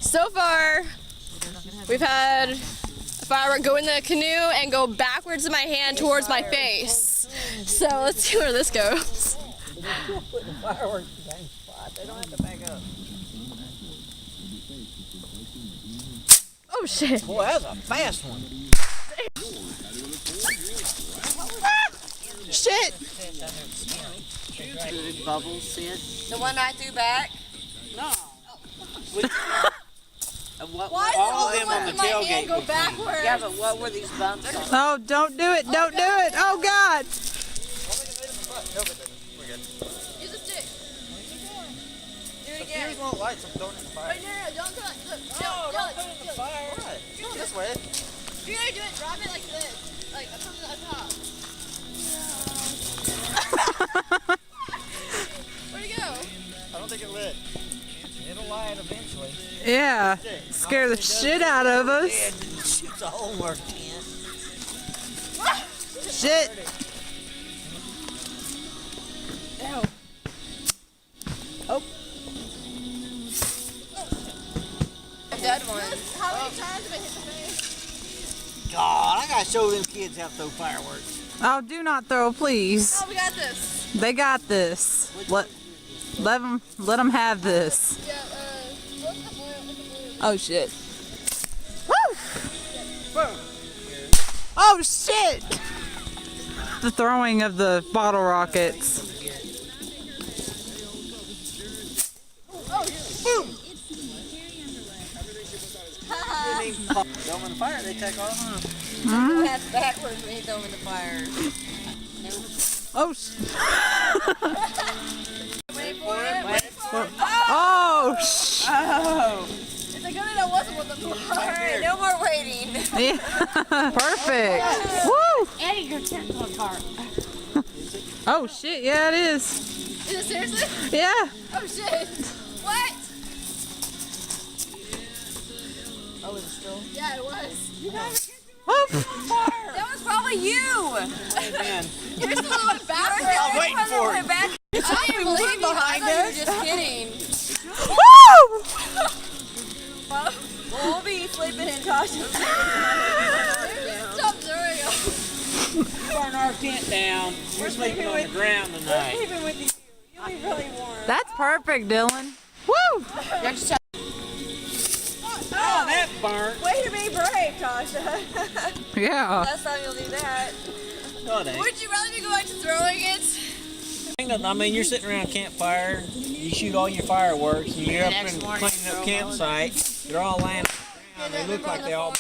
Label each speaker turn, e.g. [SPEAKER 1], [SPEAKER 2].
[SPEAKER 1] So far, we've had a firework go in the canoe and go backwards in my hand towards my face. So let's see where this goes.
[SPEAKER 2] Put the fireworks in the same spot. They don't have to back up.
[SPEAKER 1] Oh shit.
[SPEAKER 2] Boy, that was a fast one.
[SPEAKER 1] Shit.
[SPEAKER 2] Bubbles, sis.
[SPEAKER 3] The one I threw back?
[SPEAKER 2] No.
[SPEAKER 1] Why did all of them on the tailgate go backwards?
[SPEAKER 3] Yeah, but what were these bumps on?
[SPEAKER 4] Oh, don't do it. Don't do it. Oh, God.
[SPEAKER 1] Use a stick. Do it again.
[SPEAKER 2] Here's one lights. I'm throwing it in the fire.
[SPEAKER 1] Wait, no, don't do it. Look,
[SPEAKER 2] No, don't put it in the fire. What? This way.
[SPEAKER 1] If you're gonna do it, drop it like this. Like, from the top. Where'd it go?
[SPEAKER 2] I don't think it lit. It'll light eventually.
[SPEAKER 4] Yeah. Scare the shit out of us.
[SPEAKER 2] Shoots a hole in our tent.
[SPEAKER 4] Shit.
[SPEAKER 3] Dead one.
[SPEAKER 1] How many times have I hit the face?
[SPEAKER 2] God, I gotta show them kids how to throw fireworks.
[SPEAKER 4] Oh, do not throw, please.
[SPEAKER 1] Oh, we got this.
[SPEAKER 4] They got this. Let them have this.
[SPEAKER 1] Yeah, what's the blue? What's the blue?
[SPEAKER 4] Oh, shit. Woo! Oh, shit! The throwing of the bottle rockets.
[SPEAKER 2] Throw them in the fire, they take off.
[SPEAKER 3] That's backwards when you throw them in the fire.
[SPEAKER 4] Oh,
[SPEAKER 1] Wait for it. Wait for it.
[SPEAKER 4] oh, sh
[SPEAKER 1] It's a good thing that wasn't with the blue.
[SPEAKER 3] Alright, no more waiting.
[SPEAKER 4] yeah. Perfect. Woo!
[SPEAKER 5] Eddie, your tent's on fire.
[SPEAKER 4] Oh, shit. Yeah, it is.
[SPEAKER 1] Is it seriously?
[SPEAKER 4] Yeah.
[SPEAKER 1] Oh shit. What?
[SPEAKER 2] Oh, is it still?
[SPEAKER 1] Yeah, it was.
[SPEAKER 4] Whoop.
[SPEAKER 3] That was probably you.
[SPEAKER 2] Man,
[SPEAKER 1] You're still going backwards.
[SPEAKER 2] I was waiting for it.
[SPEAKER 3] Back. I didn't believe you. I thought you were just kidding.
[SPEAKER 4] Woo!
[SPEAKER 3] We'll be sleeping in Tasha's
[SPEAKER 1] Stop throwing them.
[SPEAKER 2] burn our tent down. We're sleeping on the ground tonight.
[SPEAKER 3] Sleeping with you. You'll be really warm.
[SPEAKER 4] That's perfect, Dylan. Woo!
[SPEAKER 2] Oh, that burnt.
[SPEAKER 3] Way to be brave, Tasha.
[SPEAKER 4] Yeah.
[SPEAKER 3] Last time you'll do that.
[SPEAKER 2] No, it ain't.
[SPEAKER 1] Would you rather be going to throwing it?
[SPEAKER 2] I mean, you're sitting around a campfire, you shoot all your fireworks, and you're up and cleaning up campsite. They're all laying on the ground. They look like they all